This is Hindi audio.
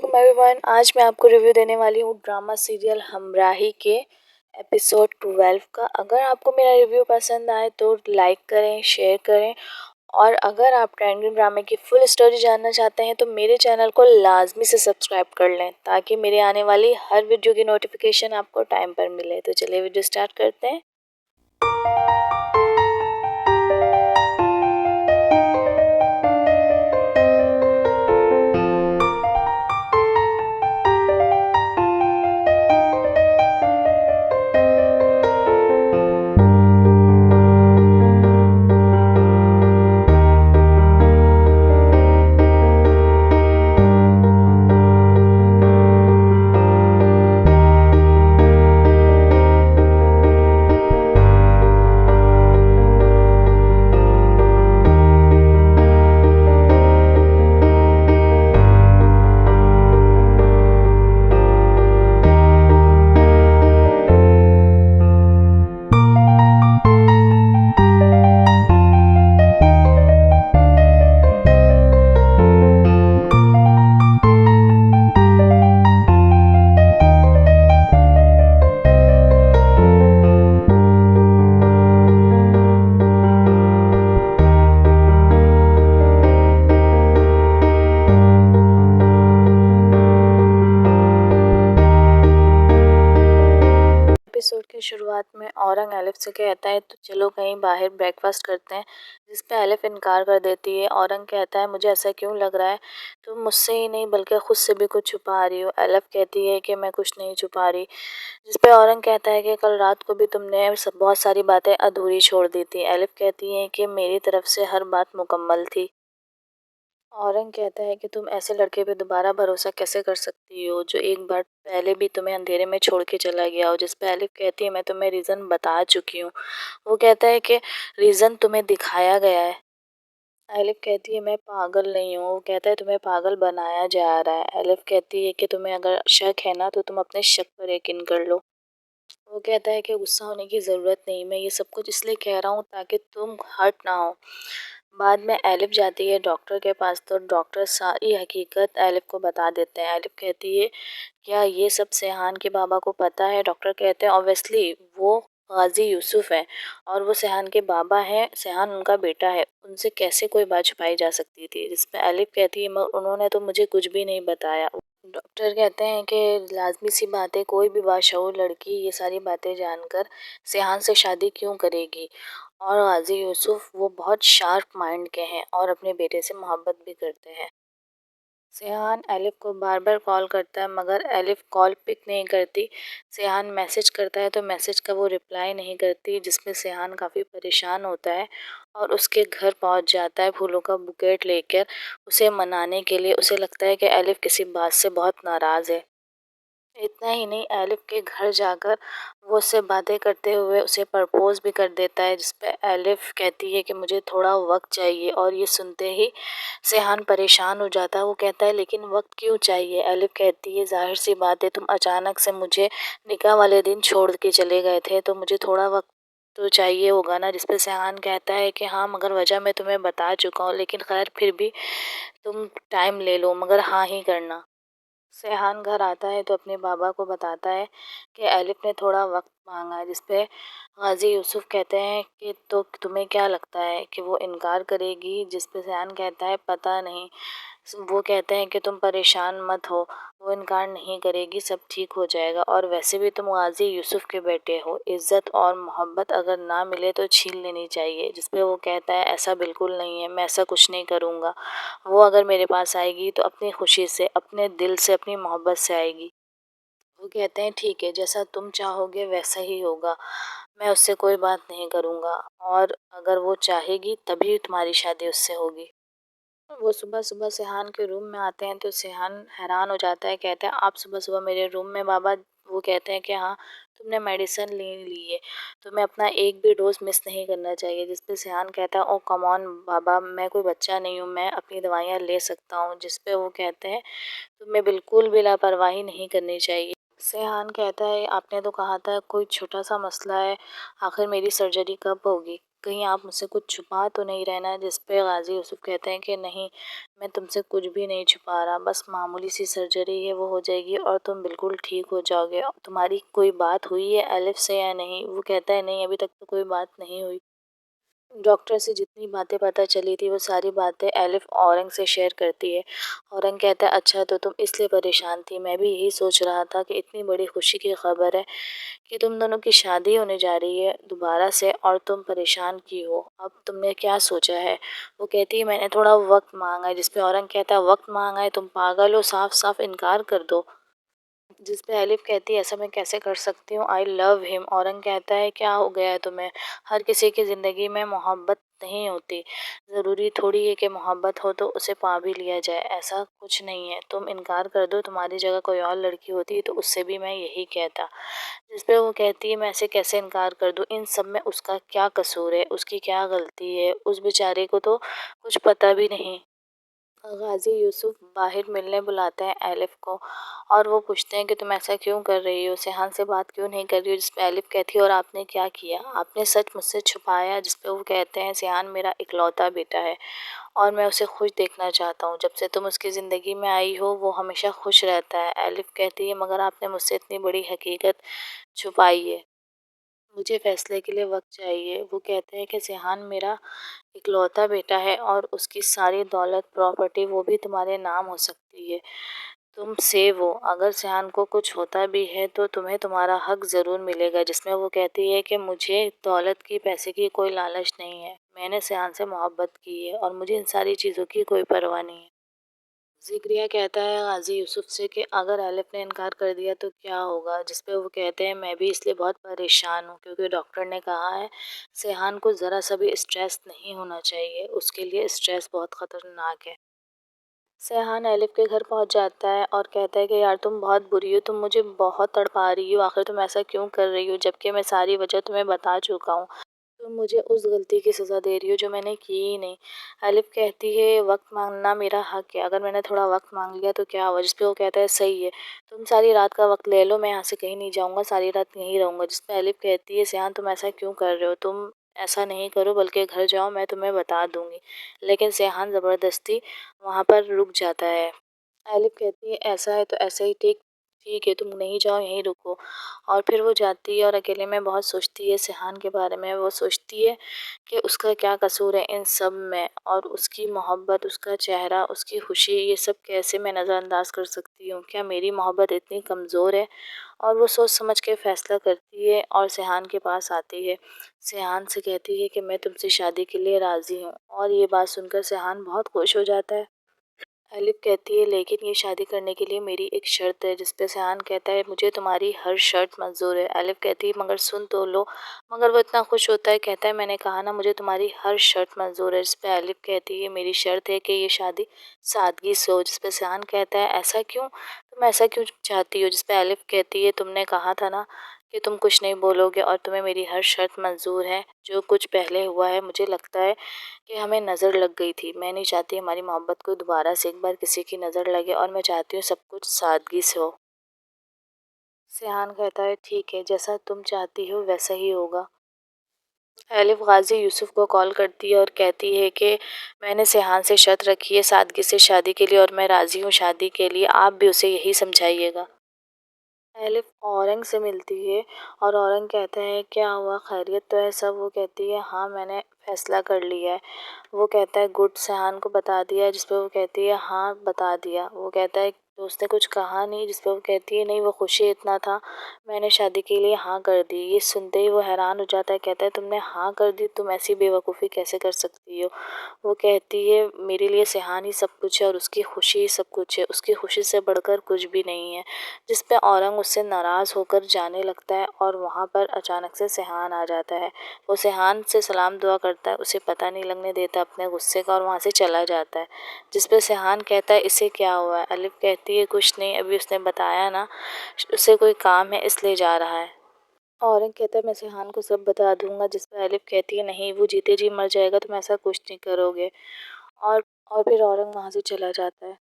वालेकुम एवरीवन। आज मैं आपको रिव्यू देने वाली हूँ ड्रामा सीरियल हमराही के एपिसोड 12 का। अगर आपको मेरा रिव्यू पसंद आए तो लाइक करें, शेयर करें और अगर आप ट्रेंडिंग ड्रामे की फुल स्टोरी जानना चाहते हैं तो मेरे चैनल को लाजमी से सब्सक्राइब कर लें ताकि मेरे आने वाली हर वीडियो की नोटिफिकेशन आपको टाइम पर मिले। तो चलिए वीडियो स्टार्ट करते हैं। एपिसोड की शुरुआत में औरंग एलिफ से कहता है तो चलो कहीं बाहर ब्रेकफास्ट करते हैं, जिस पे एलिफ इनकार कर देती है। औरंग कहता है मुझे ऐसा क्यों लग रहा है, तुम मुझसे ही नहीं बल्कि खुद से भी कुछ छुपा रही हो। एलिफ कहती है कि मैं कुछ नहीं छुपा रही, जिस पे औरंग कहता है कि कल रात को भी तुमने बहुत सारी बातें अधूरी छोड़ दी थी। एलिफ कहती है कि मेरी तरफ से हर बात मुकम्मल थी। औरंग कहता है कि तुम ऐसे लड़के पे दोबारा भरोसा कैसे कर सकती हो जो एक बार पहले भी तुम्हें अंधेरे में छोड़ के चला गया हो। जिस पे एलिफ कहती है मैं तुम्हें रीज़न बता चुकी हूँ। वो कहता है कि रीज़न तुम्हें दिखाया गया है। एलिफ कहती है मैं पागल नहीं हूँ। वो कहता है तुम्हें पागल बनाया जा रहा है। एलिफ कहती है कि तुम्हें अगर शक है ना तो तुम अपने शक पर यकीन कर लो। वो कहता है कि गुस्सा होने की ज़रूरत नहीं, मैं ये सब कुछ इसलिए कह रहा हूँ ताकि तुम हर्ट ना हो। बाद में एलिफ जाती है डॉक्टर के पास तो डॉक्टर सारी हकीकत एलिफ को बता देते हैं। एलिफ कहती है क्या ये सब सेहान के बाबा को पता है। डॉक्टर कहते हैं ऑब्वियसली वो गाजी यूसुफ है और वो सेहान के बाबा हैं, सेहान उनका बेटा है, उनसे कैसे कोई बात छुपाई जा सकती थी। जिस पे एलिफ कहती है मगर उन्होंने तो मुझे कुछ भी नहीं बताया। डॉक्टर कहते हैं कि लाजमी सी बात है, कोई भी बाशऊर लड़की ये सारी बातें जानकर सेहान से शादी क्यों करेगी। और गाजी यूसुफ वो बहुत शार्प माइंड के हैं और अपने बेटे से मोहब्बत भी करते हैं। सेहान एलिफ को बार बार कॉल करता है मगर एलिफ कॉल पिक नहीं करती। सेहान मैसेज करता है तो मैसेज का वो रिप्लाई नहीं करती, जिसमें सेहान काफ़ी परेशान होता है और उसके घर पहुंच जाता है फूलों का बुकेट लेकर उसे मनाने के लिए। उसे लगता है कि एलिफ किसी बात से बहुत नाराज़ है। इतना ही नहीं, एलिफ के घर जाकर वो उससे बातें करते हुए उसे प्रपोज भी कर देता है, जिस पे एलिफ कहती है कि मुझे थोड़ा वक्त चाहिए। और ये सुनते ही सेहान परेशान हो जाता है। वो कहता है लेकिन वक्त क्यों चाहिए। एलिफ कहती है जाहिर सी बात है, तुम अचानक से मुझे निकाह वाले दिन छोड़ के चले गए थे तो मुझे थोड़ा वक्त तो चाहिए होगा ना। जिस पे सेहान कहता है कि हाँ मगर वजह मैं तुम्हें बता चुका हूँ, लेकिन खैर फिर भी तुम टाइम ले लो मगर हाँ ही करना। सेहान घर आता है तो अपने बाबा को बताता है कि एलिफ ने थोड़ा वक्त मांगा है। जिस पे गाजी यूसुफ कहते हैं कि तो तुम्हें क्या लगता है कि वो इनकार करेगी। जिस पे सेहान कहता है पता नहीं। वो कहते हैं कि तुम परेशान मत हो, वो इनकार नहीं करेगी, सब ठीक हो जाएगा। और वैसे भी तुम गाजी यूसुफ के बेटे हो, इज्जत और मोहब्बत अगर ना मिले तो छीन लेनी चाहिए। जिस पे वो कहता है ऐसा बिल्कुल नहीं है, मैं ऐसा कुछ नहीं करूँगा। वो अगर मेरे पास आएगी तो अपनी खुशी से, अपने दिल से, अपनी मोहब्बत से आएगी। वो कहते हैं ठीक है, जैसा तुम चाहोगे वैसा ही होगा, मैं उससे कोई बात नहीं करूँगा और अगर वो चाहेगी तभी तुम्हारी शादी उससे होगी। वो सुबह सुबह सेहान के रूम में आते हैं तो सेहान हैरान हो जाता है। कहता है आप सुबह सुबह मेरे रूम में बाबा। वो कहते हैं कि हाँ तुमने मेडिसिन ले ली है, तुम्हें अपना एक भी डोज मिस नहीं करना चाहिए। जिस पे सेहान कहता है ओ कम ऑन बाबा, मैं कोई बच्चा नहीं हूँ, मैं अपनी दवाइयाँ ले सकता हूँ। जिस पे वो कहते हैं तुम्हें बिल्कुल भी लापरवाही नहीं करनी चाहिए। सेहान कहता है आपने तो कहा था कोई छोटा सा मसला है, आखिर मेरी सर्जरी कब होगी। कहीं आप मुझसे कुछ छुपा तो नहीं रहे ना। जिस पे गाज़ी यूसुफ कहते हैं कि नहीं, मैं तुमसे कुछ भी नहीं छुपा रहा, बस मामूली सी सर्जरी है, वो हो जाएगी और तुम बिल्कुल ठीक हो जाओगे। तुम्हारी कोई बात हुई है एलिफ से या नहीं? वो कहता है नहीं, अभी तक तो कोई बात नहीं हुई। डॉक्टर से जितनी बातें पता चली थी वो सारी बातें एलिफ औरंग से शेयर करती है। औरंग कहता है अच्छा, तो तुम इसलिए परेशान थी, मैं भी यही सोच रहा था कि इतनी बड़ी खुशी की खबर है कि तुम दोनों की शादी होने जा रही है दोबारा से, और तुम परेशान की हो। अब तुमने क्या सोचा है? वो कहती है मैंने थोड़ा वक्त मांगा है। जिस पे औरंग कहता है वक्त मांगा है? तुम पागल हो, साफ साफ इनकार कर दो। जिस पे एलिफ कहती है ऐसा मैं कैसे कर सकती हूँ, आई लव हिम। औरंग कहता है क्या हो गया है तुम्हें? हर किसी की ज़िंदगी में मोहब्बत नहीं होती, ज़रूरी थोड़ी है कि मोहब्बत हो तो उसे पा भी लिया जाए, ऐसा कुछ नहीं है। तुम इनकार कर दो, तुम्हारी जगह कोई और लड़की होती तो उससे भी मैं यही कहता। जिस पे वो कहती है मैं ऐसे कैसे इनकार कर दूँ, इन सब में उसका क्या कसूर है, उसकी क्या गलती है, उस बेचारे को तो कुछ पता भी नहीं। गाजी यूसुफ बाहर मिलने बुलाते हैं एलिफ को और वो पूछते हैं कि तुम ऐसा क्यों कर रही हो, सेहान से बात क्यों नहीं कर रही हो? जिस पे एलिफ कहती है और आपने क्या किया, आपने सच मुझसे छुपाया। जिस पे वो कहते हैं सेहान मेरा इकलौता बेटा है और मैं उसे खुश देखना चाहता हूँ। जब से तुम उसकी ज़िंदगी में आई हो वो हमेशा खुश रहता है। एलिफ कहती है मगर आपने मुझसे इतनी बड़ी हकीकत छुपाई है, मुझे फैसले के लिए वक्त चाहिए। वो कहते हैं कि सेहान मेरा इकलौता बेटा है और उसकी सारी दौलत प्रॉपर्टी वो भी तुम्हारे नाम हो सकती है। तुम सेव हो, अगर सेहान को कुछ होता भी है तो तुम्हें तुम्हारा हक ज़रूर मिलेगा। जिसमें वो कहती है कि मुझे दौलत की, पैसे की कोई लालच नहीं है, मैंने सेहान से मोहब्बत की है और मुझे इन सारी चीज़ों की कोई परवाह नहीं है। ज़िक्रिया कहता है गाज़ी यूसुफ से कि अगर एलिफ ने इनकार कर दिया तो क्या होगा? जिस पे वो कहते हैं मैं भी इसलिए बहुत परेशान हूँ क्योंकि डॉक्टर ने कहा है सेहान को ज़रा सा भी स्ट्रेस नहीं होना चाहिए, उसके लिए स्ट्रेस बहुत ख़तरनाक है। सेहान एलिफ के घर पहुंच जाता है और कहता है कि यार तुम बहुत बुरी हो, तुम मुझे बहुत तड़पा रही हो, आखिर तुम ऐसा क्यों कर रही हो जबकि मैं सारी वजह तुम्हें बता चुका हूँ। तुम मुझे उस गलती की सज़ा दे रही हो जो मैंने की ही नहीं। एलिफ कहती है वक्त मांगना मेरा हक है, अगर मैंने थोड़ा वक्त मांग लिया तो क्या हुआ? जिस पे वो कहता है सही है, तुम सारी रात का वक्त ले लो, मैं यहाँ से कहीं नहीं जाऊँगा, सारी रात यहीं रहूँगा। जिस पे एलिफ कहती है सेहान तुम ऐसा क्यों कर रहे हो, तुम ऐसा नहीं करो बल्कि घर जाओ, मैं तुम्हें बता दूंगी। लेकिन सेहान ज़बरदस्ती वहाँ पर रुक जाता है। एलिफ कहती है ऐसा है तो ऐसा ही ठीक ठीक है, तुम नहीं जाओ, यहीं रुको। और फिर वो जाती है और अकेले में बहुत सोचती है सेहान के बारे में। वो सोचती है कि उसका क्या कसूर है इन सब में, और उसकी मोहब्बत, उसका चेहरा, उसकी खुशी, ये सब कैसे मैं नज़रअंदाज कर सकती हूँ? क्या मेरी मोहब्बत इतनी कमज़ोर है? और वो सोच समझ के फ़ैसला करती है और सेहान के पास आती है। सेहान से कहती है कि मैं तुमसे शादी के लिए राज़ी हूँ, और ये बात सुनकर सेहान बहुत खुश हो जाता है। एलिफ कहती है लेकिन ये शादी करने के लिए मेरी एक शर्त है। जिस पे सयान कहता है मुझे तुम्हारी हर शर्त मंजूर है। एलिफ कहती है मगर सुन तो लो। मगर वो इतना खुश होता है, कहता है मैंने कहा ना मुझे तुम्हारी हर शर्त मंजूर है। जिस पे एलिफ कहती है मेरी शर्त है कि ये शादी सादगी से हो। जिस पे सयान कहता है ऐसा क्यों, तुम ऐसा क्यों चाहती हो? जिस पे एलिफ कहती है तुमने कहा था ना कि तुम कुछ नहीं बोलोगे और तुम्हें मेरी हर शर्त मंजूर है। जो कुछ पहले हुआ है मुझे लगता है कि हमें नज़र लग गई थी। मैं नहीं चाहती हमारी मोहब्बत को दोबारा से एक बार किसी की नज़र लगे, और मैं चाहती हूँ सब कुछ सादगी से हो। सेहान कहता है ठीक है, जैसा तुम चाहती हो वैसा ही होगा। एलिफ गाजी यूसुफ को कॉल करती है और कहती है कि मैंने सेहान से शर्त रखी है सादगी से शादी के लिए और मैं राज़ी हूँ शादी के लिए, आप भी उसे यही समझाइएगा। एलिफ औरंग से मिलती है और औरंग कहता है क्या हुआ, खैरियत तो है सब? वो कहती है हाँ मैंने फैसला कर लिया है। वो कहता है गुड, सेहान को बता दिया? जिस पे वो कहती है हाँ बता दिया। वो कहता है तो उसने कुछ कहा नहीं? जिस पे वो कहती है नहीं, वो खुशी इतना था मैंने शादी के लिए हाँ कर दी। ये सुनते ही वो हैरान हो जाता है, कहता है तुमने हाँ कर दी, तुम ऐसी बेवकूफ़ी कैसे कर सकती हो? वो कहती है मेरे लिए सेहान ही सब कुछ है और उसकी खुशी ही सब कुछ है, उसकी खुशी से बढ़कर कुछ भी नहीं है। जिस पे औरंग उससे नाराज़ होकर जाने लगता है और वहाँ पर अचानक से सेहान आ जाता है। वो सेहान से सलाम दुआ करता है, उसे पता नहीं लगने देता अपने गुस्से का, और वहाँ से चला जाता है। जिस पे सेहान कहता है इसे क्या हुआ है? एलिफ कहती है कुछ नहीं, अभी उसने बताया ना उसे कोई काम है इसलिए जा रहा है। औरंग कहता है मैं सेहान को सब बता दूंगा। जिस पे एलिफ कहती है नहीं, वो जीते जी मर जाएगा, तुम ऐसा कुछ नहीं करोगे। और फिर औरंग वहाँ से चला जाता है।